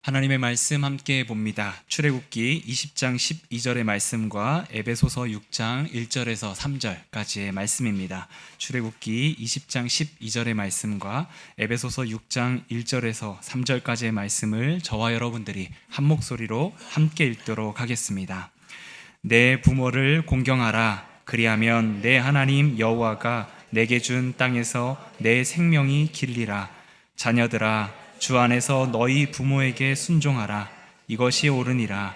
하나님의 말씀 함께 봅니다. 출애굽기 20장 12절의 말씀과 에베소서 6장 1절에서 3절까지의 말씀입니다. 출애굽기 20장 12절의 말씀과 에베소서 6장 1절에서 3절까지의 말씀을 저와 여러분들이 한 목소리로 함께 읽도록 하겠습니다. 내 부모를 공경하라. 그리하면 내 하나님 여호와가 내게 준 땅에서 내 생명이 길리라. 자녀들아, 주 안에서 너희 부모에게 순종하라. 이것이 옳으니라.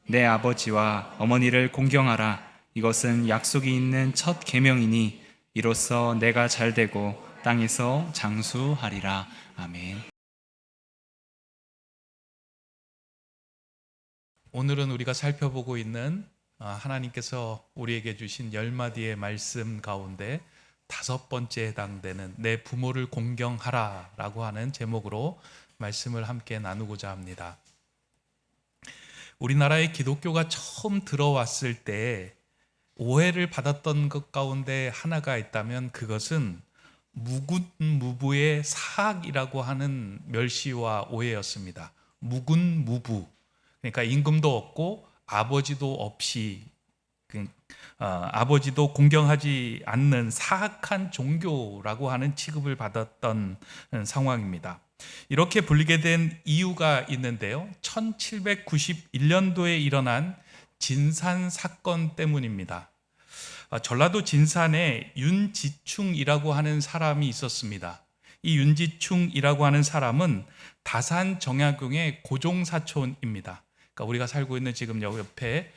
내 아버지와 어머니를 공경하라. 이것은 약속이 있는 첫 계명이니 이로써 내가 잘되고 땅에서 장수하리라. 아멘. 오늘은 우리가 살펴보고 있는 하나님께서 우리에게 주신 10마디의 말씀 가운데 5번째에 해당되는 내 부모를 공경하라 라고 하는 제목으로 말씀을 함께 나누고자 합니다. 우리나라에 기독교가 처음 들어왔을 때 오해를 받았던 것 가운데 하나가 있다면 그것은 무군무부의 사학이라고 하는 멸시와 오해였습니다. 무군무부, 그러니까 임금도 없고 아버지도 없이 아버지도 공경하지 않는 사악한 종교라고 하는 취급을 받았던 상황입니다. 이렇게 불리게 된 이유가 있는데요, 1791년도에 일어난 진산 사건 때문입니다. 전라도 진산에 윤지충이라고 하는 사람이 있었습니다. 이 윤지충이라고 하는 사람은 다산 정약용의 고종사촌입니다. 그러니까 우리가 살고 있는 지금 여기 옆에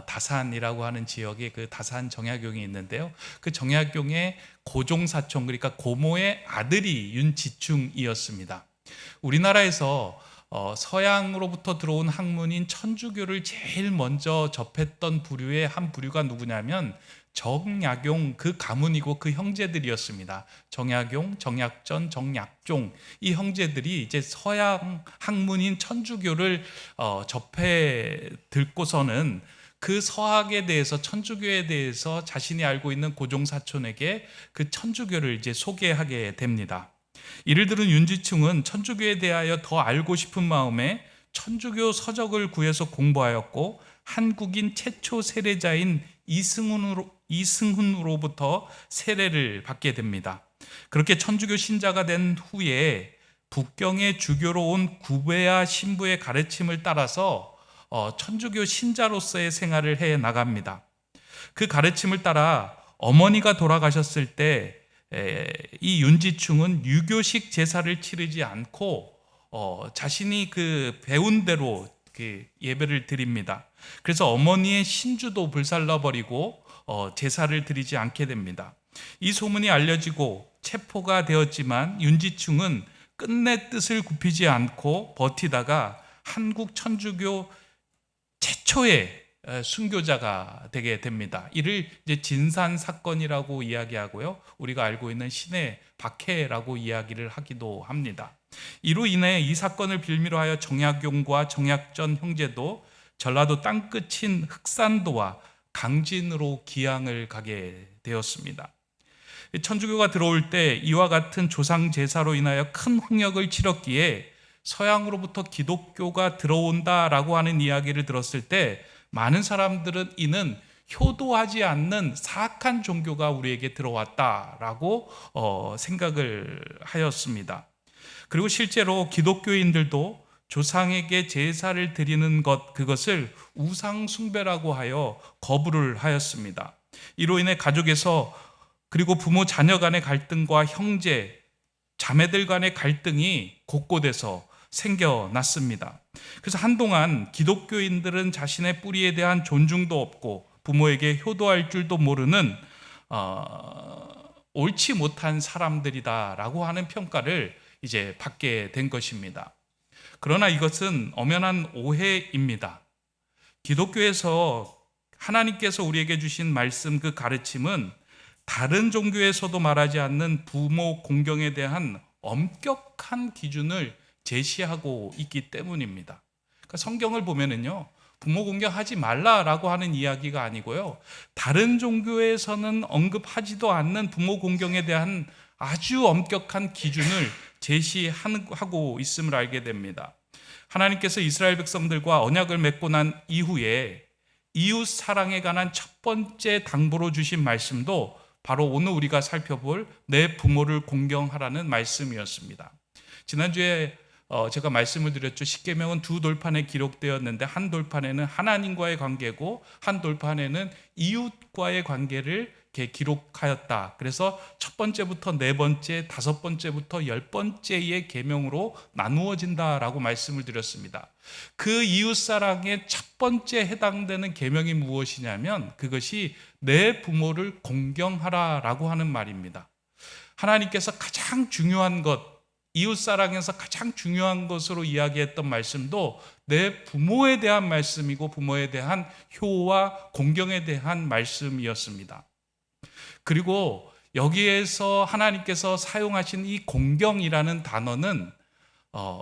다산이라고 하는 지역에 그 다산 정약용이 있는데요, 그 정약용의 고종사촌, 그러니까 고모의 아들이 윤지충이었습니다. 우리나라에서 서양으로부터 들어온 학문인 천주교를 제일 먼저 접했던 부류의 한 부류가 누구냐면 정약용, 그 가문이고 그 형제들이었습니다. 정약용, 정약전, 정약종, 이 형제들이 이제 서양 학문인 천주교를 접해 듣고서는 그 서학에 대해서, 천주교에 대해서 자신이 알고 있는 고종사촌에게 그 천주교를 이제 소개하게 됩니다. 이를 들은 윤지충은 천주교에 대하여 더 알고 싶은 마음에 천주교 서적을 구해서 공부하였고, 한국인 최초 세례자인 이승훈으로부터 세례를 받게 됩니다. 그렇게 천주교 신자가 된 후에 북경의 주교로 온 구베아 신부의 가르침을 따라서 천주교 신자로서의 생활을 해 나갑니다. 그 가르침을 따라 어머니가 돌아가셨을 때 이 윤지충은 유교식 제사를 치르지 않고 자신이 그 배운 대로 그 예배를 드립니다. 그래서 어머니의 신주도 불살라버리고 제사를 드리지 않게 됩니다. 이 소문이 알려지고 체포가 되었지만 윤지충은 끝내 뜻을 굽히지 않고 버티다가 한국 천주교 최초의 순교자가 되게 됩니다. 이를 이제 진산 사건이라고 이야기하고요, 우리가 알고 있는 신의 박해라고 이야기를 하기도 합니다. 이로 인해 이 사건을 빌미로 하여 정약용과 정약전 형제도 전라도 땅끝인 흑산도와 강진으로 기양을 가게 되었습니다. 천주교가 들어올 때 이와 같은 조상 제사로 인하여 큰 홍역을 치렀기에 서양으로부터 기독교가 들어온다라고 하는 이야기를 들었을 때 많은 사람들은 이는 효도하지 않는 사악한 종교가 우리에게 들어왔다라고 생각을 하였습니다. 그리고 실제로 기독교인들도 조상에게 제사를 드리는 그것을 우상 숭배라고 하여 거부를 하였습니다. 이로 인해 가족에서, 그리고 부모 자녀 간의 갈등과 형제 자매들 간의 갈등이 곳곳에서 생겨났습니다. 그래서 한동안 기독교인들은 자신의 뿌리에 대한 존중도 없고 부모에게 효도할 줄도 모르는 옳지 못한 사람들이다라고 하는 평가를 이제 받게 된 것입니다. 그러나 이것은 엄연한 오해입니다. 기독교에서 하나님께서 우리에게 주신 말씀, 그 가르침은 다른 종교에서도 말하지 않는 부모 공경에 대한 엄격한 기준을 제시하고 있기 때문입니다. 그러니까 성경을 보면은요, 부모 공경하지 말라라고 하는 이야기가 아니고요, 다른 종교에서는 언급하지도 않는 부모 공경에 대한 아주 엄격한 기준을 제시하고 있음을 알게 됩니다. 하나님께서 이스라엘 백성들과 언약을 맺고 난 이후에 이웃 사랑에 관한 첫 번째 당부로 주신 말씀도 바로 오늘 우리가 살펴볼 내 부모를 공경하라는 말씀이었습니다. 지난주에 제가 말씀을 드렸죠. 십계명은 두 돌판에 기록되었는데 한 돌판에는 하나님과의 관계고 한 돌판에는 이웃과의 관계를 이렇게 기록하였다. 그래서 첫 번째부터 네 번째, 다섯 번째부터 열 번째의 계명으로 나누어진다라고 말씀을 드렸습니다. 그 이웃 사랑의 첫 번째 해당되는 계명이 무엇이냐면 그것이 내 부모를 공경하라라고 하는 말입니다. 하나님께서 가장 중요한 것, 이웃 사랑에서 가장 중요한 것으로 이야기했던 말씀도 내 부모에 대한 말씀이고 부모에 대한 효와 공경에 대한 말씀이었습니다. 그리고 여기에서 하나님께서 사용하신 이 공경이라는 단어는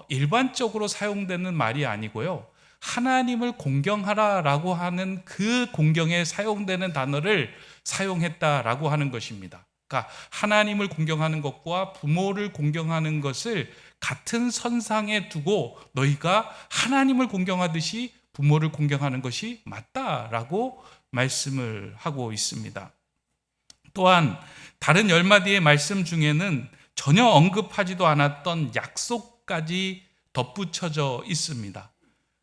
일반적으로 사용되는 말이 아니고요. 하나님을 공경하라라고 하는 그 공경에 사용되는 단어를 사용했다라고 하는 것입니다. 그러니까 하나님을 공경하는 것과 부모를 공경하는 것을 같은 선상에 두고 너희가 하나님을 공경하듯이 부모를 공경하는 것이 맞다라고 말씀을 하고 있습니다. 또한 다른 10마디의 말씀 중에는 전혀 언급하지도 않았던 약속까지 덧붙여져 있습니다.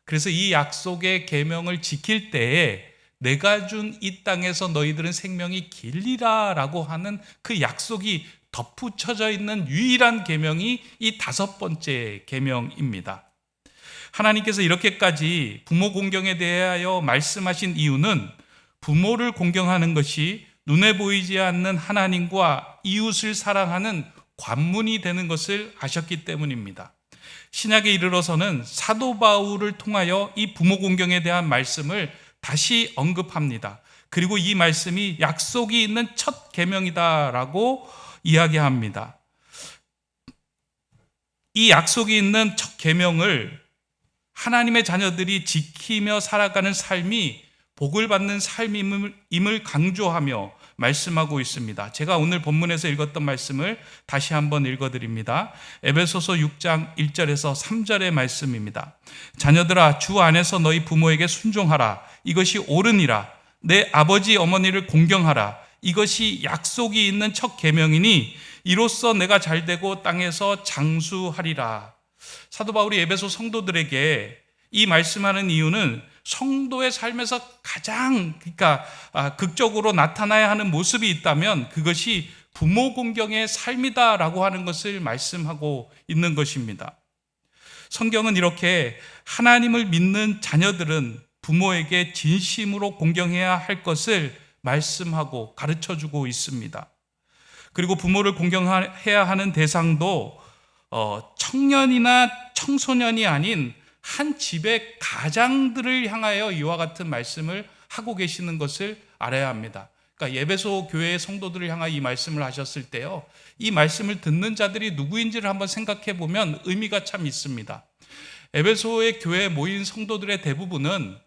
그래서 이 약속의 계명을 지킬 때에 내가 준 이 땅에서 너희들은 생명이 길리라 라고 하는 그 약속이 덧붙여져 있는 유일한 계명이 이 다섯 번째 계명입니다. 하나님께서 이렇게까지 부모 공경에 대하여 말씀하신 이유는 부모를 공경하는 것이 눈에 보이지 않는 하나님과 이웃을 사랑하는 관문이 되는 것을 아셨기 때문입니다. 신약에 이르러서는 사도 바울을 통하여 이 부모 공경에 대한 말씀을 다시 언급합니다. 그리고 이 말씀이 약속이 있는 첫 계명이다라고 이야기합니다. 이 약속이 있는 첫 계명을 하나님의 자녀들이 지키며 살아가는 삶이 복을 받는 삶임을 강조하며 말씀하고 있습니다. 제가 오늘 본문에서 읽었던 말씀을 다시 한번 읽어드립니다. 에베소서 6장 1절에서 3절의 말씀입니다. 자녀들아, 주 안에서 너희 부모에게 순종하라. 이것이 옳으니라. 내 아버지 어머니를 공경하라. 이것이 약속이 있는 첫 계명이니 이로써 내가 잘되고 땅에서 장수하리라. 사도 바울이 에베소 성도들에게 이 말씀하는 이유는 성도의 삶에서 가장 극적으로 나타나야 하는 모습이 있다면 그것이 부모 공경의 삶이다라고 하는 것을 말씀하고 있는 것입니다. 성경은 이렇게 하나님을 믿는 자녀들은 부모에게 진심으로 공경해야 할 것을 말씀하고 가르쳐주고 있습니다. 그리고 부모를 공경해야 하는 대상도 청년이나 청소년이 아닌 한 집의 가장들을 향하여 이와 같은 말씀을 하고 계시는 것을 알아야 합니다. 그러니까 에베소 교회의 성도들을 향하여 이 말씀을 하셨을 때요, 이 말씀을 듣는 자들이 누구인지를 한번 생각해 보면 의미가 참 있습니다. 에베소의 교회에 모인 성도들의 대부분은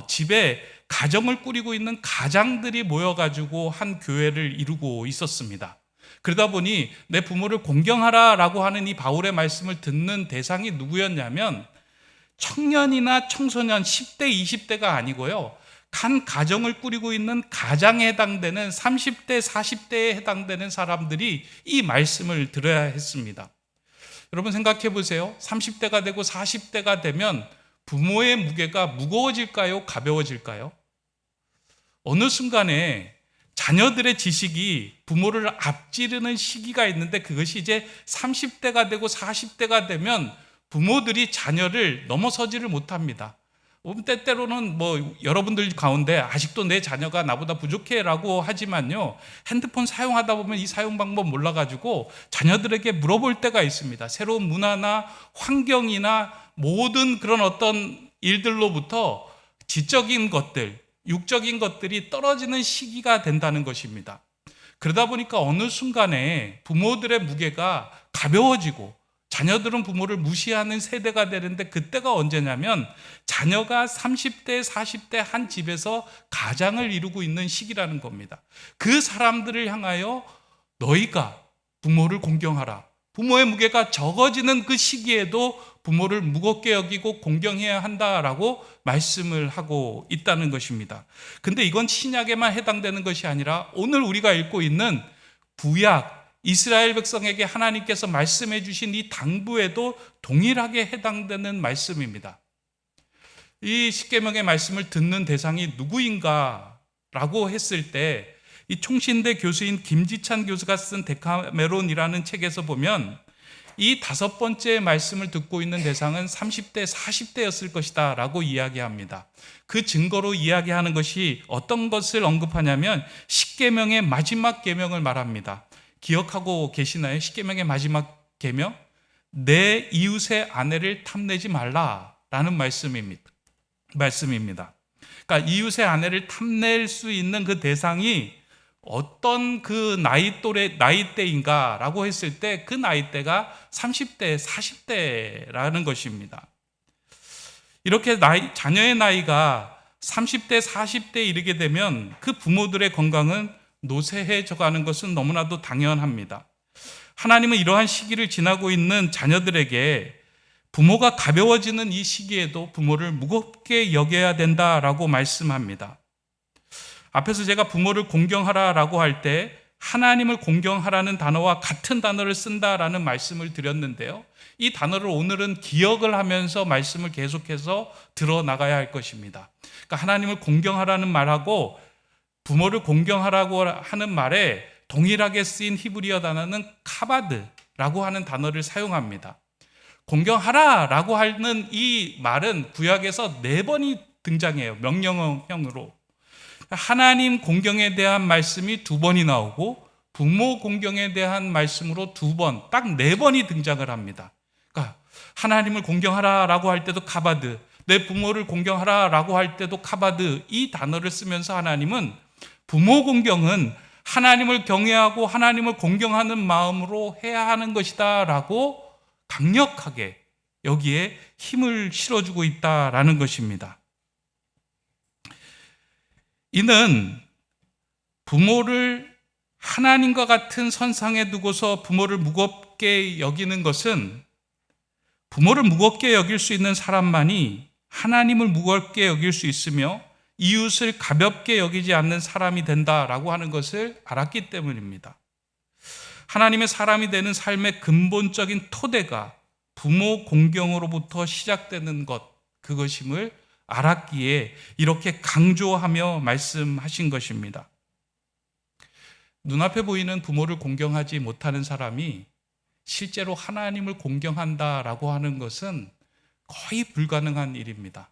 집에 가정을 꾸리고 있는 가장들이 모여가지고 한 교회를 이루고 있었습니다. 그러다 보니 내 부모를 공경하라라고 하는 이 바울의 말씀을 듣는 대상이 누구였냐면 청년이나 청소년 10대, 20대가 아니고요, 한 가정을 꾸리고 있는 가장에 해당되는 30대, 40대에 해당되는 사람들이 이 말씀을 들어야 했습니다. 여러분 생각해 보세요. 30대가 되고 40대가 되면 부모의 무게가 무거워질까요? 가벼워질까요? 어느 순간에 자녀들의 지식이 부모를 앞지르는 시기가 있는데 그것이 이제 30대가 되고 40대가 되면 부모들이 자녀를 넘어서지를 못합니다. 때때로는 여러분들 가운데 아직도 내 자녀가 나보다 부족해라고 하지만요, 핸드폰 사용하다 보면 이 사용 방법 몰라가지고 자녀들에게 물어볼 때가 있습니다. 새로운 문화나 환경이나 모든 그런 어떤 일들로부터 지적인 것들, 육적인 것들이 떨어지는 시기가 된다는 것입니다. 그러다 보니까 어느 순간에 부모들의 무게가 가벼워지고 자녀들은 부모를 무시하는 세대가 되는데 그때가 언제냐면 자녀가 30대, 40대 한 집에서 가장을 이루고 있는 시기라는 겁니다. 그 사람들을 향하여 너희가 부모를 공경하라. 부모의 무게가 적어지는 그 시기에도 부모를 무겁게 여기고 공경해야 한다라고 말씀을 하고 있다는 것입니다. 근데 이건 신약에만 해당되는 것이 아니라 오늘 우리가 읽고 있는 구약 이스라엘 백성에게 하나님께서 말씀해 주신 이 당부에도 동일하게 해당되는 말씀입니다. 이 십계명의 말씀을 듣는 대상이 누구인가라고 했을 때 이 총신대 교수인 김지찬 교수가 쓴 데카메론이라는 책에서 보면 이 5번째 말씀을 듣고 있는 대상은 30대, 40대였을 것이다 라고 이야기합니다. 그 증거로 이야기하는 것이 어떤 것을 언급하냐면 십계명의 마지막 계명을 말합니다. 기억하고 계시나요? 십계명의 마지막 계명? 내 이웃의 아내를 탐내지 말라라는 말씀입니다. 그러니까 이웃의 아내를 탐낼 수 있는 그 대상이 어떤 그 나이대인가라고 했을 때 그 나이대가 30대, 40대라는 것입니다. 이렇게 자녀의 나이가 30대, 40대에 이르게 되면 그 부모들의 건강은 노쇠해져 가는 것은 너무나도 당연합니다. 하나님은 이러한 시기를 지나고 있는 자녀들에게 부모가 가벼워지는 이 시기에도 부모를 무겁게 여겨야 된다라고 말씀합니다. 앞에서 제가 부모를 공경하라라고 할 때 하나님을 공경하라는 단어와 같은 단어를 쓴다라는 말씀을 드렸는데요. 이 단어를 오늘은 기억을 하면서 말씀을 계속해서 들어나가야 할 것입니다. 그러니까 하나님을 공경하라는 말하고 부모를 공경하라고 하는 말에 동일하게 쓰인 히브리어 단어는 카바드라고 하는 단어를 사용합니다. 공경하라라고 하는 이 말은 구약에서 4번이 등장해요. 명령형으로. 하나님 공경에 대한 말씀이 2번이 나오고 부모 공경에 대한 말씀으로 2번, 딱 4번이 등장을 합니다. 그러니까 하나님을 공경하라라고 할 때도 카바드, 내 부모를 공경하라라고 할 때도 카바드, 이 단어를 쓰면서 하나님은 부모 공경은 하나님을 경외하고 하나님을 공경하는 마음으로 해야 하는 것이다라고 강력하게 여기에 힘을 실어주고 있다라는 것입니다. 이는 부모를 하나님과 같은 선상에 두고서 부모를 무겁게 여기는 것은 부모를 무겁게 여길 수 있는 사람만이 하나님을 무겁게 여길 수 있으며 이웃을 가볍게 여기지 않는 사람이 된다라고 하는 것을 알았기 때문입니다. 하나님의 사람이 되는 삶의 근본적인 토대가 부모 공경으로부터 시작되는 것, 그것임을 알았기에 이렇게 강조하며 말씀하신 것입니다. 눈앞에 보이는 부모를 공경하지 못하는 사람이 실제로 하나님을 공경한다라고 하는 것은 거의 불가능한 일입니다.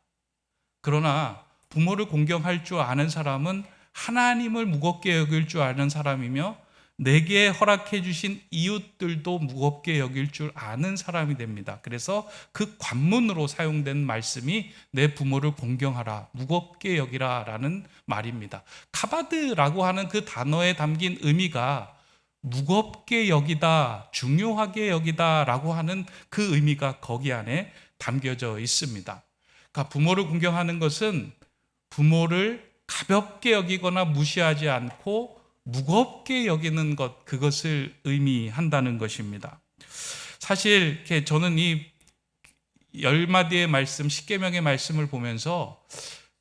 그러나 부모를 공경할 줄 아는 사람은 하나님을 무겁게 여길 줄 아는 사람이며 내게 허락해 주신 이웃들도 무겁게 여길 줄 아는 사람이 됩니다. 그래서 그 관문으로 사용된 말씀이 내 부모를 공경하라, 무겁게 여기라 라는 말입니다. 카바드라고 하는 그 단어에 담긴 의미가 무겁게 여기다, 중요하게 여기다 라고 하는 그 의미가 거기 안에 담겨져 있습니다. 그러니까 부모를 공경하는 것은 부모를 가볍게 여기거나 무시하지 않고 무겁게 여기는 것, 그것을 의미한다는 것입니다. 사실 저는 이 10마디의 말씀, 10계명의 말씀을 보면서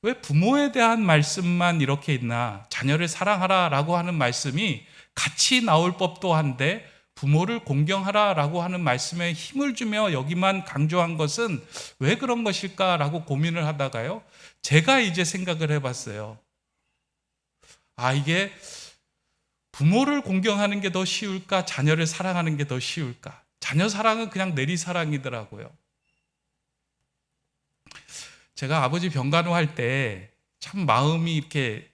왜 부모에 대한 말씀만 이렇게 있나, 자녀를 사랑하라라고 하는 말씀이 같이 나올 법도 한데 부모를 공경하라라고 하는 말씀에 힘을 주며 여기만 강조한 것은 왜 그런 것일까라고 고민을 하다가요, 제가 이제 생각을 해봤어요. 이게 부모를 공경하는 게 더 쉬울까? 자녀를 사랑하는 게 더 쉬울까? 자녀 사랑은 그냥 내리사랑이더라고요. 제가 아버지 병간호할 때 참 마음이 이렇게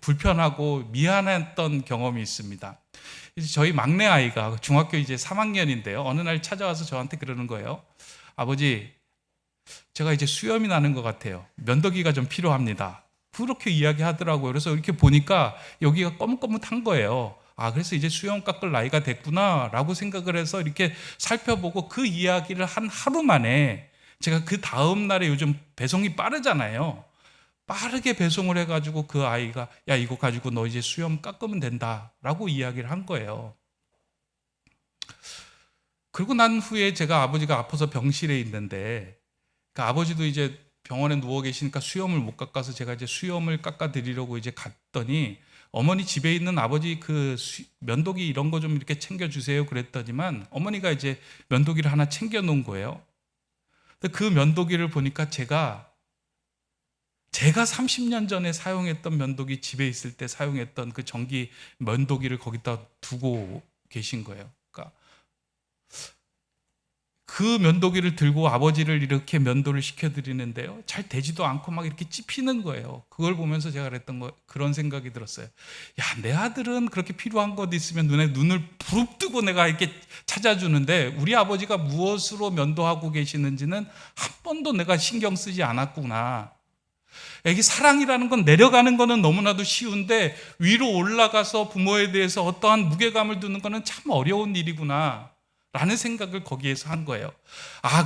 불편하고 미안했던 경험이 있습니다. 이제 저희 막내 아이가 중학교 이제 3학년인데요. 어느 날 찾아와서 저한테 그러는 거예요. 아버지, 제가 이제 수염이 나는 것 같아요. 면도기가 좀 필요합니다. 그렇게 이야기하더라고요. 그래서 이렇게 보니까 여기가 거뭇거뭇한 거예요. 그래서 이제 수염 깎을 나이가 됐구나 라고 생각을 해서 이렇게 살펴보고 그 이야기를 한 하루 만에 제가 그 다음 날에, 요즘 배송이 빠르잖아요. 빠르게 배송을 해가지고 그 아이가 야, 이거 가지고 너 이제 수염 깎으면 된다 라고 이야기를 한 거예요. 그러고 난 후에 제가 아버지가 아파서 병실에 있는데, 그러니까 아버지도 이제 병원에 누워 계시니까 수염을 못 깎아서 제가 이제 수염을 깎아 드리려고 이제 갔더니, 어머니 집에 있는 아버지 그 면도기 이런 거 좀 이렇게 챙겨 주세요 그랬더니만 어머니가 이제 면도기를 하나 챙겨 놓은 거예요. 근데 그 면도기를 보니까 제가 30년 전에 사용했던 면도기, 집에 있을 때 사용했던 그 전기 면도기를 거기다 두고 계신 거예요. 그러니까 그 면도기를 들고 아버지를 이렇게 면도를 시켜드리는데요, 잘 되지도 않고 막 이렇게 찝히는 거예요. 그걸 보면서 제가 그런 생각이 들었어요. 야, 내 아들은 그렇게 필요한 것 있으면 눈을 부릅뜨고 내가 이렇게 찾아주는데, 우리 아버지가 무엇으로 면도하고 계시는지는 한 번도 내가 신경 쓰지 않았구나. 이게 사랑이라는 건 내려가는 거는 너무나도 쉬운데, 위로 올라가서 부모에 대해서 어떠한 무게감을 두는 거는 참 어려운 일이구나 라는 생각을 거기에서 한 거예요.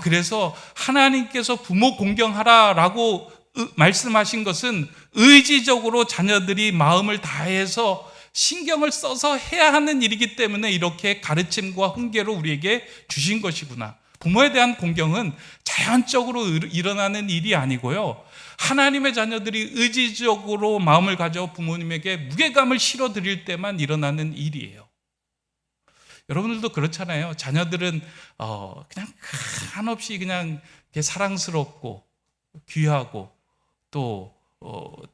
그래서 하나님께서 부모 공경하라 라고 말씀하신 것은 의지적으로 자녀들이 마음을 다해서 신경을 써서 해야 하는 일이기 때문에 이렇게 가르침과 훈계로 우리에게 주신 것이구나. 부모에 대한 공경은 자연적으로 일어나는 일이 아니고요, 하나님의 자녀들이 의지적으로 마음을 가져 부모님에게 무게감을 실어 드릴 때만 일어나는 일이에요. 여러분들도 그렇잖아요. 자녀들은 그냥 한없이 그냥 사랑스럽고 귀하고 또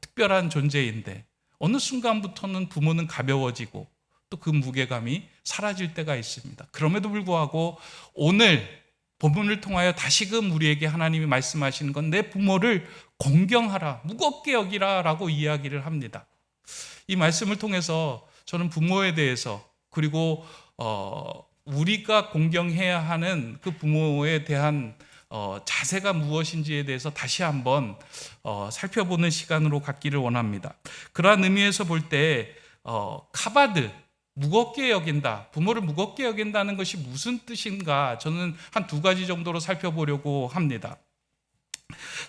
특별한 존재인데, 어느 순간부터는 부모는 가벼워지고 또 그 무게감이 사라질 때가 있습니다. 그럼에도 불구하고 오늘 본문을 통하여 다시금 우리에게 하나님이 말씀하시는 건 내 부모를 공경하라, 무겁게 여기라 라고 이야기를 합니다. 이 말씀을 통해서 저는 부모에 대해서, 그리고 우리가 공경해야 하는 그 부모에 대한 자세가 무엇인지에 대해서 다시 한번 살펴보는 시간으로 갖기를 원합니다. 그러한 의미에서 볼 때 카바드, 무겁게 여긴다, 부모를 무겁게 여긴다는 것이 무슨 뜻인가, 저는 한 두 가지 정도로 살펴보려고 합니다.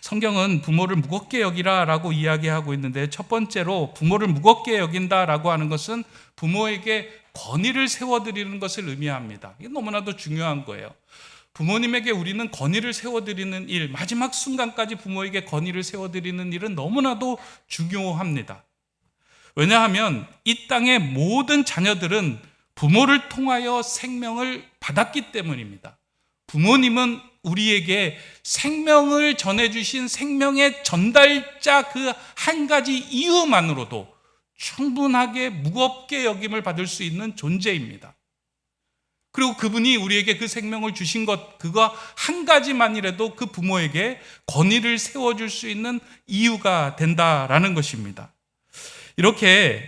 성경은 부모를 무겁게 여기라 라고 이야기하고 있는데, 첫 번째로 부모를 무겁게 여긴다라고 하는 것은 부모에게 권위를 세워드리는 것을 의미합니다. 이게 너무나도 중요한 거예요. 부모님에게 우리는 권위를 세워드리는 일, 마지막 순간까지 부모에게 권위를 세워드리는 일은 너무나도 중요합니다. 왜냐하면 이 땅의 모든 자녀들은 부모를 통하여 생명을 받았기 때문입니다. 부모님은 우리에게 생명을 전해주신 생명의 전달자, 그 한 가지 이유만으로도 충분하게 무겁게 여김을 받을 수 있는 존재입니다. 그리고 그분이 우리에게 그 생명을 주신 것, 그거 한 가지만이라도 그 부모에게 권위를 세워줄 수 있는 이유가 된다라는 것입니다. 이렇게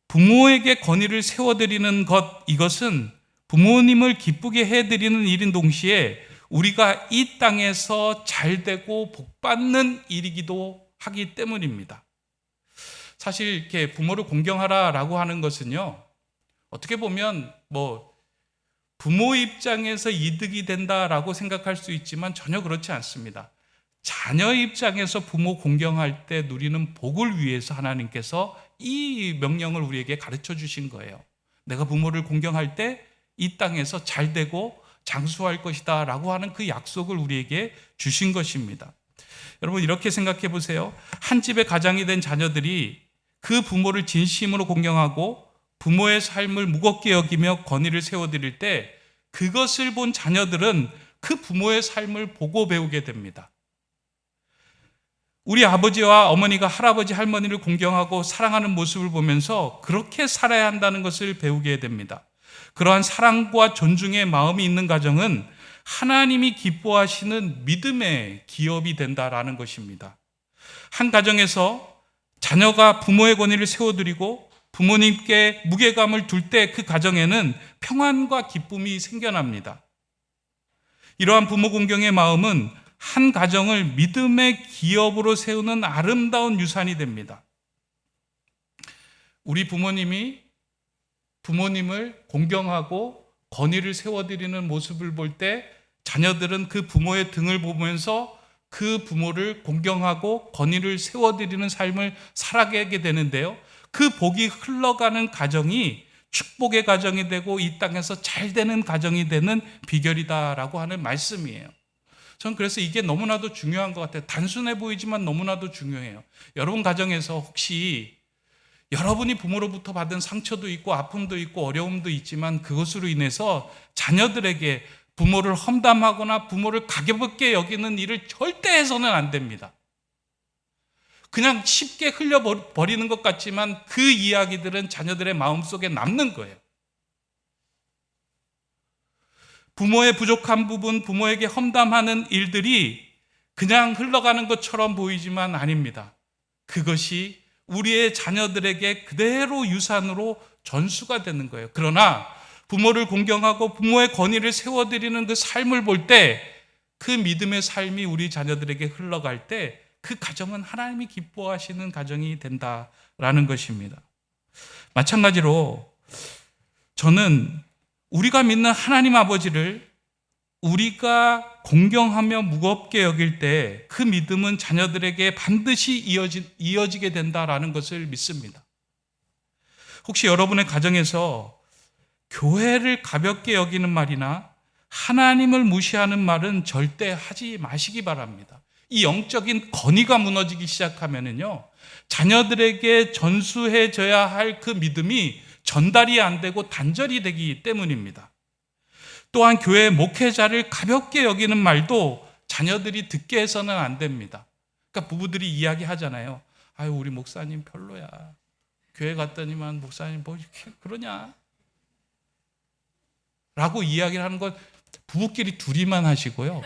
부모에게 권위를 세워드리는 것, 이것은 부모님을 기쁘게 해드리는 일인 동시에 우리가 이 땅에서 잘되고 복받는 일이기도 하기 때문입니다. 사실 이렇게 부모를 공경하라라고 하는 것은요, 어떻게 보면 부모 입장에서 이득이 된다라고 생각할 수 있지만 전혀 그렇지 않습니다. 자녀 입장에서 부모 공경할 때 누리는 복을 위해서 하나님께서 이 명령을 우리에게 가르쳐 주신 거예요. 내가 부모를 공경할 때 이 땅에서 잘되고 장수할 것이다 라고 하는 그 약속을 우리에게 주신 것입니다. 여러분, 이렇게 생각해 보세요. 한 집의 가장이 된 자녀들이 그 부모를 진심으로 공경하고 부모의 삶을 무겁게 여기며 권위를 세워드릴 때, 그것을 본 자녀들은 그 부모의 삶을 보고 배우게 됩니다. 우리 아버지와 어머니가 할아버지, 할머니를 공경하고 사랑하는 모습을 보면서 그렇게 살아야 한다는 것을 배우게 됩니다. 그러한 사랑과 존중의 마음이 있는 가정은 하나님이 기뻐하시는 믿음의 기업이 된다라는 것입니다. 한 가정에서 자녀가 부모의 권위를 세워드리고 부모님께 무게감을 둘 때 그 가정에는 평안과 기쁨이 생겨납니다. 이러한 부모 공경의 마음은 한 가정을 믿음의 기업으로 세우는 아름다운 유산이 됩니다. 우리 부모님이 부모님을 공경하고 권위를 세워드리는 모습을 볼 때 자녀들은 그 부모의 등을 보면서 그 부모를 공경하고 권위를 세워드리는 삶을 살아가게 되는데요, 그 복이 흘러가는 가정이 축복의 가정이 되고 이 땅에서 잘 되는 가정이 되는 비결이다라고 하는 말씀이에요. 전 그래서 이게 너무나도 중요한 것 같아요. 단순해 보이지만 너무나도 중요해요. 여러분 가정에서 혹시 여러분이 부모로부터 받은 상처도 있고 아픔도 있고 어려움도 있지만 그것으로 인해서 자녀들에게 부모를 험담하거나 부모를 가볍게 여기는 일을 절대 해서는 안 됩니다. 그냥 쉽게 흘려버리는 것 같지만 그 이야기들은 자녀들의 마음속에 남는 거예요. 부모의 부족한 부분, 부모에게 험담하는 일들이 그냥 흘러가는 것처럼 보이지만 아닙니다. 그것이 우리의 자녀들에게 그대로 유산으로 전수가 되는 거예요. 그러나 부모를 공경하고 부모의 권위를 세워드리는 그 삶을 볼 때 그 믿음의 삶이 우리 자녀들에게 흘러갈 때 그 가정은 하나님이 기뻐하시는 가정이 된다라는 것입니다. 마찬가지로 저는 우리가 믿는 하나님 아버지를 우리가 공경하며 무겁게 여길 때 그 믿음은 자녀들에게 반드시 이어지게 된다라는 것을 믿습니다. 혹시 여러분의 가정에서 교회를 가볍게 여기는 말이나 하나님을 무시하는 말은 절대 하지 마시기 바랍니다. 이 영적인 건의가 무너지기 시작하면은요, 자녀들에게 전수해져야 할 그 믿음이 전달이 안 되고 단절이 되기 때문입니다. 또한 교회 목회자를 가볍게 여기는 말도 자녀들이 듣게 해서는 안 됩니다. 그러니까 부부들이 이야기하잖아요. 아유, 우리 목사님 별로야. 교회 갔더니만 목사님 뭐 이렇게 그러냐? 라고 이야기를 하는 건 부부끼리 둘이만 하시고요.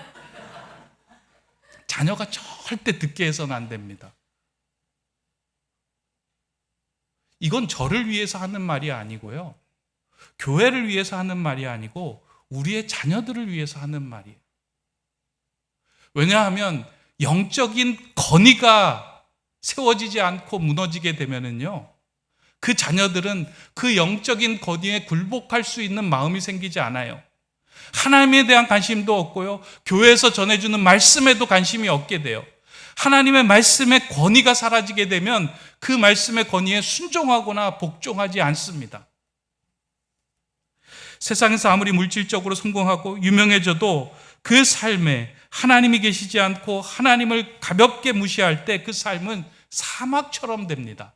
자녀가 절대 듣게 해서는 안 됩니다. 이건 저를 위해서 하는 말이 아니고요. 교회를 위해서 하는 말이 아니고 우리의 자녀들을 위해서 하는 말이에요. 왜냐하면 영적인 건의가 세워지지 않고 무너지게 되면은요, 그 자녀들은 그 영적인 건의에 굴복할 수 있는 마음이 생기지 않아요. 하나님에 대한 관심도 없고요, 교회에서 전해주는 말씀에도 관심이 없게 돼요. 하나님의 말씀의 권위가 사라지게 되면 그 말씀의 권위에 순종하거나 복종하지 않습니다. 세상에서 아무리 물질적으로 성공하고 유명해져도 그 삶에 하나님이 계시지 않고 하나님을 가볍게 무시할 때 그 삶은 사막처럼 됩니다.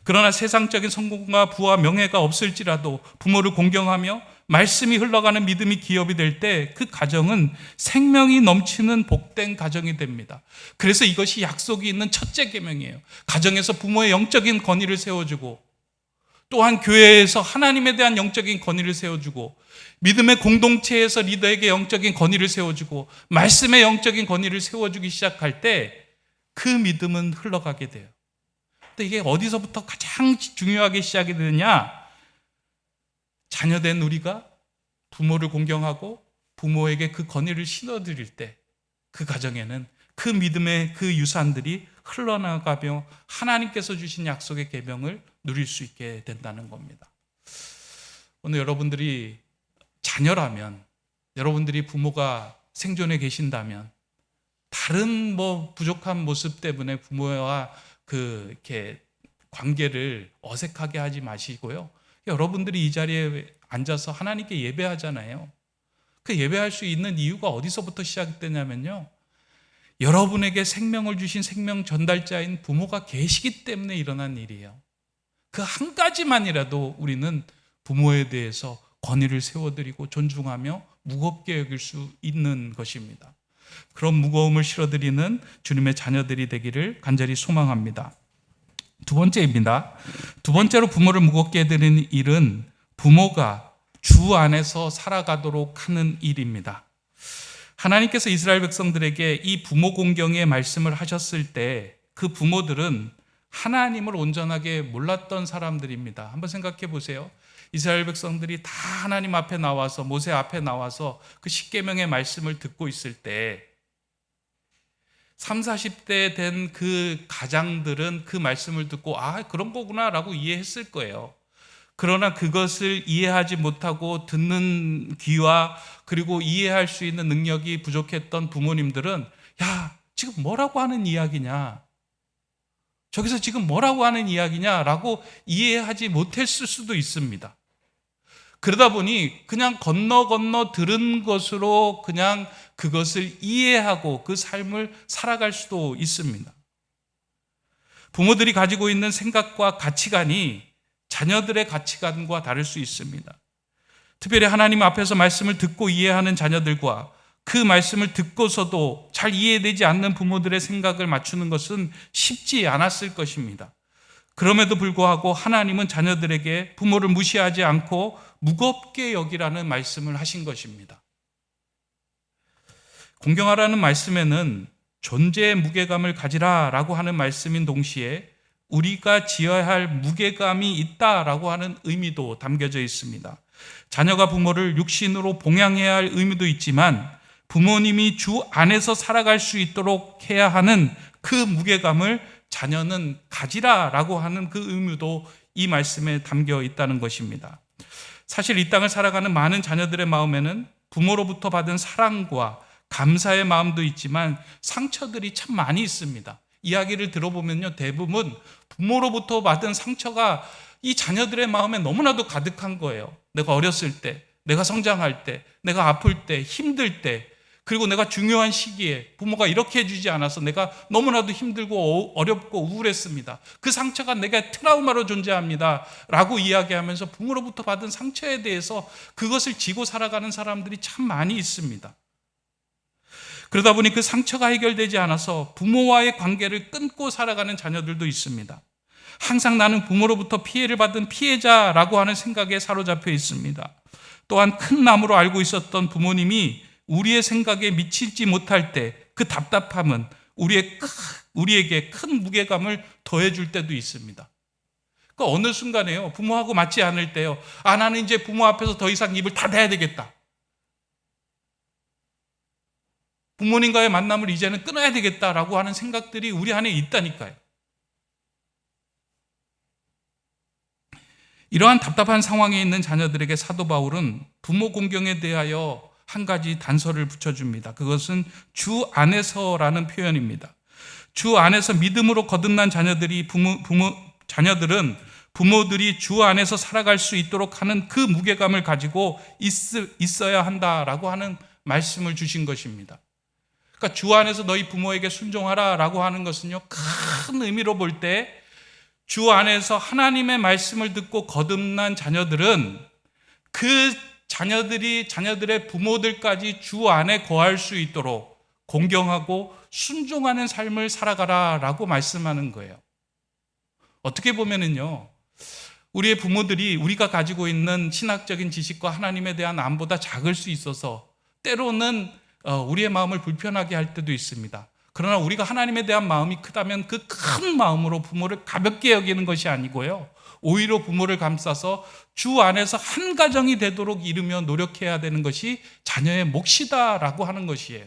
그러나 세상적인 성공과 부와 명예가 없을지라도 부모를 공경하며 말씀이 흘러가는 믿음이 기업이 될 때 그 가정은 생명이 넘치는 복된 가정이 됩니다. 그래서 이것이 약속이 있는 첫째 계명이에요. 가정에서 부모의 영적인 권위를 세워주고, 또한 교회에서 하나님에 대한 영적인 권위를 세워주고, 믿음의 공동체에서 리더에게 영적인 권위를 세워주고, 말씀의 영적인 권위를 세워주기 시작할 때 그 믿음은 흘러가게 돼요. 근데 이게 어디서부터 가장 중요하게 시작이 되느냐? 자녀된 우리가 부모를 공경하고 부모에게 그 권위를 신어드릴 때 그 가정에는 그 믿음의 그 유산들이 흘러나가며 하나님께서 주신 약속의 계명을 누릴 수 있게 된다는 겁니다. 오늘 여러분들이 자녀라면, 여러분들이 부모가 생존해 계신다면 다른 부족한 모습 때문에 부모와 이렇게 관계를 어색하게 하지 마시고요. 여러분들이 이 자리에 앉아서 하나님께 예배하잖아요. 그 예배할 수 있는 이유가 어디서부터 시작되냐면요, 여러분에게 생명을 주신 생명 전달자인 부모가 계시기 때문에 일어난 일이에요. 그 한 가지만이라도 우리는 부모에 대해서 권위를 세워드리고 존중하며 무겁게 여길 수 있는 것입니다. 그런 무거움을 실어드리는 주님의 자녀들이 되기를 간절히 소망합니다. 두 번째입니다. 두 번째로 부모를 무겁게 해드리는 일은 부모가 주 안에서 살아가도록 하는 일입니다. 하나님께서 이스라엘 백성들에게 이 부모 공경의 말씀을 하셨을 때 그 부모들은 하나님을 온전하게 몰랐던 사람들입니다. 한번 생각해 보세요. 이스라엘 백성들이 다 하나님 앞에 나와서, 모세 앞에 나와서 그 십계명의 말씀을 듣고 있을 때 30, 40대 된 그 가장들은 그 말씀을 듣고 그런 거구나 라고 이해했을 거예요. 그러나 그것을 이해하지 못하고 듣는 귀와 그리고 이해할 수 있는 능력이 부족했던 부모님들은 야, 지금 뭐라고 하는 이야기냐? 저기서 지금 뭐라고 하는 이야기냐라고 이해하지 못했을 수도 있습니다. 그러다 보니 그냥 건너 들은 것으로 그냥 그것을 이해하고 그 삶을 살아갈 수도 있습니다. 부모들이 가지고 있는 생각과 가치관이 자녀들의 가치관과 다를 수 있습니다. 특별히 하나님 앞에서 말씀을 듣고 이해하는 자녀들과 그 말씀을 듣고서도 잘 이해되지 않는 부모들의 생각을 맞추는 것은 쉽지 않았을 것입니다. 그럼에도 불구하고 하나님은 자녀들에게 부모를 무시하지 않고 무겁게 여기라는 말씀을 하신 것입니다. 공경하라는 말씀에는 존재의 무게감을 가지라라고 하는 말씀인 동시에 우리가 지어야 할 무게감이 있다라고 하는 의미도 담겨져 있습니다. 자녀가 부모를 육신으로 봉양해야 할 의미도 있지만 부모님이 주 안에서 살아갈 수 있도록 해야 하는 그 무게감을 자녀는 가지라라고 하는 그 의미도 이 말씀에 담겨 있다는 것입니다. 사실 이 땅을 살아가는 많은 자녀들의 마음에는 부모로부터 받은 사랑과 감사의 마음도 있지만 상처들이 참 많이 있습니다. 이야기를 들어보면요, 대부분 부모로부터 받은 상처가 이 자녀들의 마음에 너무나도 가득한 거예요. 내가 어렸을 때, 내가 성장할 때, 내가 아플 때, 힘들 때, 그리고 내가 중요한 시기에 부모가 이렇게 해주지 않아서 내가 너무나도 힘들고 어렵고 우울했습니다. 그 상처가 내게 트라우마로 존재합니다 라고 이야기하면서 부모로부터 받은 상처에 대해서 그것을 지고 살아가는 사람들이 참 많이 있습니다. 그러다 보니 그 상처가 해결되지 않아서 부모와의 관계를 끊고 살아가는 자녀들도 있습니다. 항상 나는 부모로부터 피해를 받은 피해자라고 하는 생각에 사로잡혀 있습니다. 또한 큰 나무로 알고 있었던 부모님이 우리의 생각에 미치지 못할 때 그 답답함은 우리에게 큰 무게감을 더해줄 때도 있습니다. 그러니까 어느 순간에요, 부모하고 맞지 않을 때요, 나는 이제 부모 앞에서 더 이상 입을 닫아야 되겠다. 부모님과의 만남을 이제는 끊어야 되겠다라고 하는 생각들이 우리 안에 있다니까요. 이러한 답답한 상황에 있는 자녀들에게 사도 바울은 부모 공경에 대하여 한 가지 단서를 붙여줍니다. 그것은 주 안에서라는 표현입니다. 주 안에서 믿음으로 거듭난 자녀들은 부모들이 주 안에서 살아갈 수 있도록 하는 그 무게감을 가지고 있어야 한다라고 하는 말씀을 주신 것입니다. 그러니까 주 안에서 너희 부모에게 순종하라라고 하는 것은요, 큰 의미로 볼 때 주 안에서 하나님의 말씀을 듣고 거듭난 자녀들은 그 자녀들의 부모들까지 주 안에 거할 수 있도록 공경하고 순종하는 삶을 살아가라라고 말씀하는 거예요. 어떻게 보면은요, 우리의 부모들이 우리가 가지고 있는 신학적인 지식과 하나님에 대한 안보다 작을 수 있어서 때로는 우리의 마음을 불편하게 할 때도 있습니다. 그러나 우리가 하나님에 대한 마음이 크다면 그 큰 마음으로 부모를 가볍게 여기는 것이 아니고요, 오히려 부모를 감싸서 주 안에서 한 가정이 되도록 이루며 노력해야 되는 것이 자녀의 몫이다라고 하는 것이에요.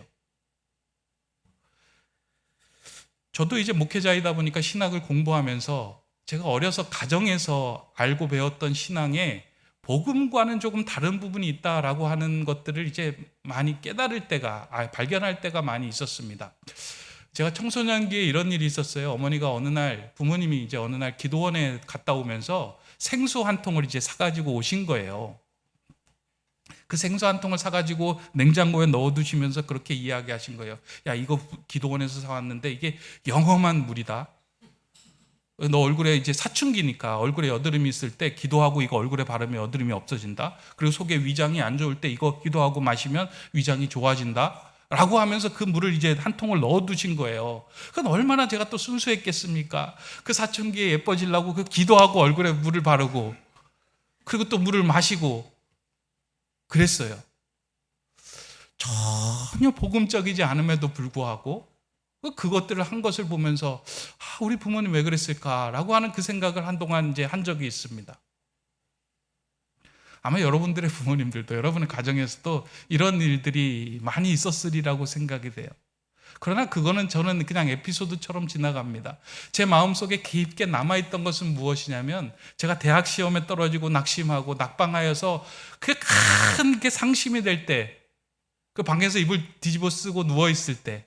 저도 이제 목회자이다 보니까 신학을 공부하면서 제가 어려서 가정에서 알고 배웠던 신앙에 복음과는 조금 다른 부분이 있다라고 하는 것들을 이제 많이 발견할 때가 많이 있었습니다. 제가 청소년기에 이런 일이 있었어요. 어머니가 부모님이 어느 날 기도원에 갔다 오면서 생수 한 통을 이제 사가지고 오신 거예요. 그 생수 한 통을 사가지고 냉장고에 넣어두시면서 그렇게 이야기하신 거예요. 야, 이거 기도원에서 사왔는데 이게 영험한 물이다. 너 얼굴에 이제 사춘기니까 얼굴에 여드름이 있을 때 기도하고 이거 얼굴에 바르면 여드름이 없어진다. 그리고 속에 위장이 안 좋을 때 이거 기도하고 마시면 위장이 좋아진다. 라고 하면서 그 물을 이제 한 통을 넣어두신 거예요. 그건 얼마나 제가 또 순수했겠습니까? 그 사춘기에 예뻐지려고 그 기도하고 얼굴에 물을 바르고 그리고 또 물을 마시고 그랬어요. 전혀 복음적이지 않음에도 불구하고 그것들을 한 것을 보면서 우리 부모님 왜 그랬을까라고 하는 그 생각을 한동안 이제 한 적이 있습니다. 아마 여러분들의 부모님들도 여러분의 가정에서도 이런 일들이 많이 있었으리라고 생각이 돼요. 그러나 그거는 저는 그냥 에피소드처럼 지나갑니다. 제 마음속에 깊게 남아있던 것은 무엇이냐면 제가 대학 시험에 떨어지고 낙심하고 낙방하여서 그게 큰 게 상심이 될 때, 그 방에서 이불 뒤집어 쓰고 누워있을 때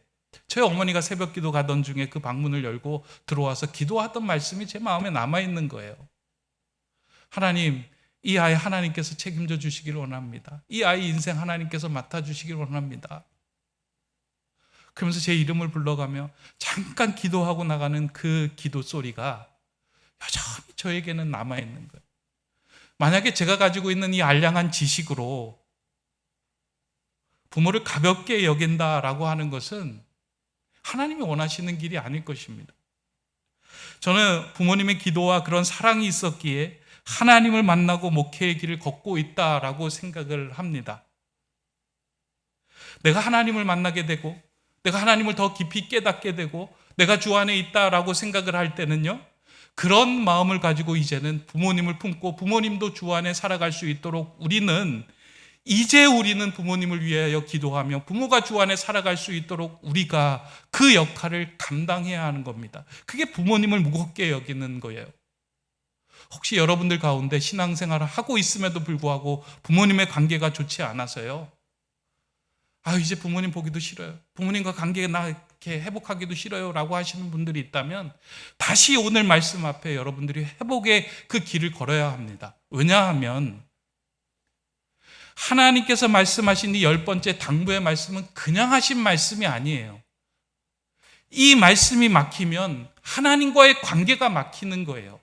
저희 어머니가 새벽 기도 가던 중에 그 방문을 열고 들어와서 기도하던 말씀이 제 마음에 남아있는 거예요. 하나님, 이 아이 하나님께서 책임져 주시길 원합니다. 이 아이 인생 하나님께서 맡아주시길 원합니다. 그러면서 제 이름을 불러가며 잠깐 기도하고 나가는 그 기도 소리가 여전히 저에게는 남아있는 거예요. 만약에 제가 가지고 있는 이 알량한 지식으로 부모를 가볍게 여긴다라고 하는 것은 하나님이 원하시는 길이 아닐 것입니다. 저는 부모님의 기도와 그런 사랑이 있었기에 하나님을 만나고 목회의 길을 걷고 있다라고 생각을 합니다. 내가 하나님을 만나게 되고 내가 하나님을 더 깊이 깨닫게 되고 내가 주 안에 있다라고 생각을 할 때는요, 그런 마음을 가지고 이제는 부모님을 품고 부모님도 주 안에 살아갈 수 있도록 우리는 부모님을 위하여 기도하며 부모가 주 안에 살아갈 수 있도록 우리가 그 역할을 감당해야 하는 겁니다. 그게 부모님을 무겁게 여기는 거예요. 혹시 여러분들 가운데 신앙생활을 하고 있음에도 불구하고 부모님의 관계가 좋지 않아서요, 이제 부모님 보기도 싫어요, 부모님과 관계 나 이렇게 회복하기도 싫어요 라고 하시는 분들이 있다면 다시 오늘 말씀 앞에 여러분들이 회복의 그 길을 걸어야 합니다. 왜냐하면 하나님께서 말씀하신 이 10번째 당부의 말씀은 그냥 하신 말씀이 아니에요. 이 말씀이 막히면 하나님과의 관계가 막히는 거예요.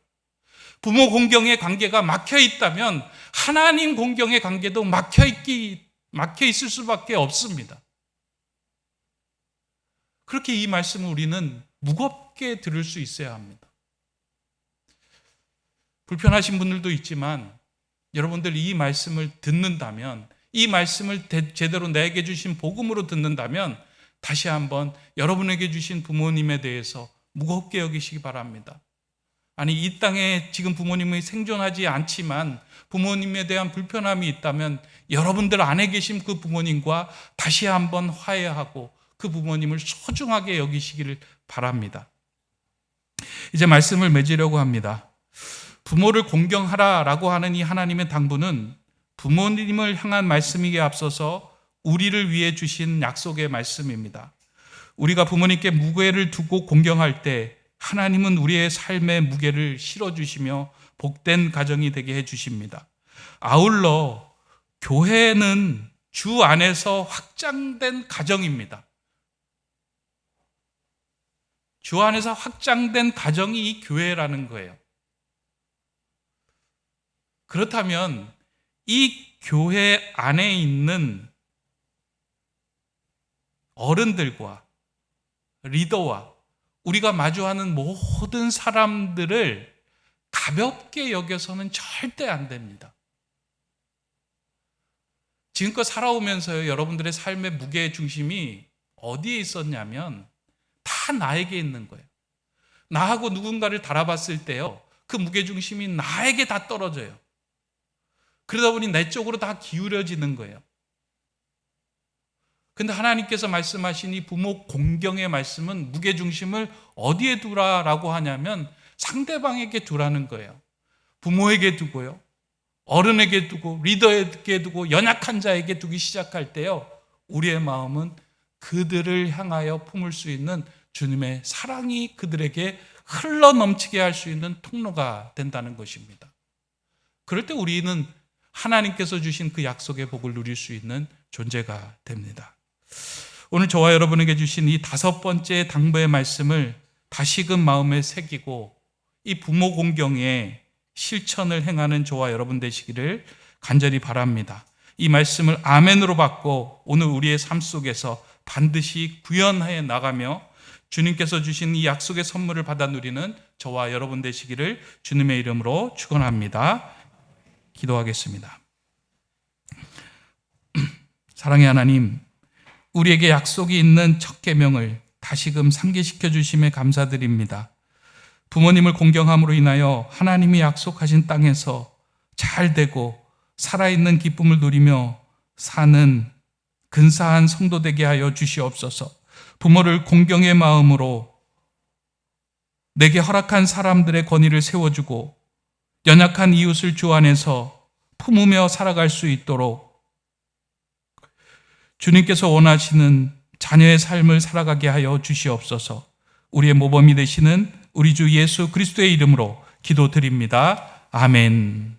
부모 공경의 관계가 막혀 있다면 하나님 공경의 관계도 막혀 있을 수밖에 없습니다. 그렇게 이 말씀을 우리는 무겁게 들을 수 있어야 합니다. 불편하신 분들도 있지만 여러분들 이 말씀을 듣는다면, 이 말씀을 제대로 내게 주신 복음으로 듣는다면 다시 한번 여러분에게 주신 부모님에 대해서 무겁게 여기시기 바랍니다. 아니, 이 땅에 지금 부모님이 생존하지 않지만 부모님에 대한 불편함이 있다면 여러분들 안에 계신 그 부모님과 다시 한번 화해하고 그 부모님을 소중하게 여기시기를 바랍니다. 이제 말씀을 맺으려고 합니다. 부모를 공경하라라고 하는 이 하나님의 당부는 부모님을 향한 말씀이기에 앞서서 우리를 위해 주신 약속의 말씀입니다. 우리가 부모님께 무게를 두고 공경할 때 하나님은 우리의 삶의 무게를 실어주시며 복된 가정이 되게 해주십니다. 아울러 교회는 주 안에서 확장된 가정입니다. 주 안에서 확장된 가정이 이 교회라는 거예요. 그렇다면 이 교회 안에 있는 어른들과 리더와 우리가 마주하는 모든 사람들을 가볍게 여겨서는 절대 안 됩니다. 지금껏 살아오면서요, 여러분들의 삶의 무게의 중심이 어디에 있었냐면 다 나에게 있는 거예요. 나하고 누군가를 달아봤을 때요, 그 무게중심이 나에게 다 떨어져요. 그러다 보니 내 쪽으로 다 기울여지는 거예요. 근데 하나님께서 말씀하신 이 부모 공경의 말씀은 무게중심을 어디에 두라라고 하냐면 상대방에게 두라는 거예요. 부모에게 두고요, 어른에게 두고, 리더에게 두고, 연약한 자에게 두기 시작할 때요, 우리의 마음은 그들을 향하여 품을 수 있는 주님의 사랑이 그들에게 흘러넘치게 할 수 있는 통로가 된다는 것입니다. 그럴 때 우리는 하나님께서 주신 그 약속의 복을 누릴 수 있는 존재가 됩니다. 오늘 저와 여러분에게 주신 이 5번째 당부의 말씀을 다시금 마음에 새기고 이 부모 공경의 실천을 행하는 저와 여러분 되시기를 간절히 바랍니다. 이 말씀을 아멘으로 받고 오늘 우리의 삶 속에서 반드시 구현해 나가며 주님께서 주신 이 약속의 선물을 받아 누리는 저와 여러분 되시기를 주님의 이름으로 축원합니다. 기도하겠습니다. 사랑의 하나님, 우리에게 약속이 있는 첫 계명을 다시금 상기시켜 주심에 감사드립니다. 부모님을 공경함으로 인하여 하나님이 약속하신 땅에서 잘 되고 살아있는 기쁨을 누리며 사는 근사한 성도 되게 하여 주시옵소서. 부모를 공경의 마음으로 내게 허락한 사람들의 권위를 세워주고 연약한 이웃을 주 안에서 품으며 살아갈 수 있도록 주님께서 원하시는 자녀의 삶을 살아가게 하여 주시옵소서. 우리의 모범이 되시는 우리 주 예수 그리스도의 이름으로 기도드립니다. 아멘.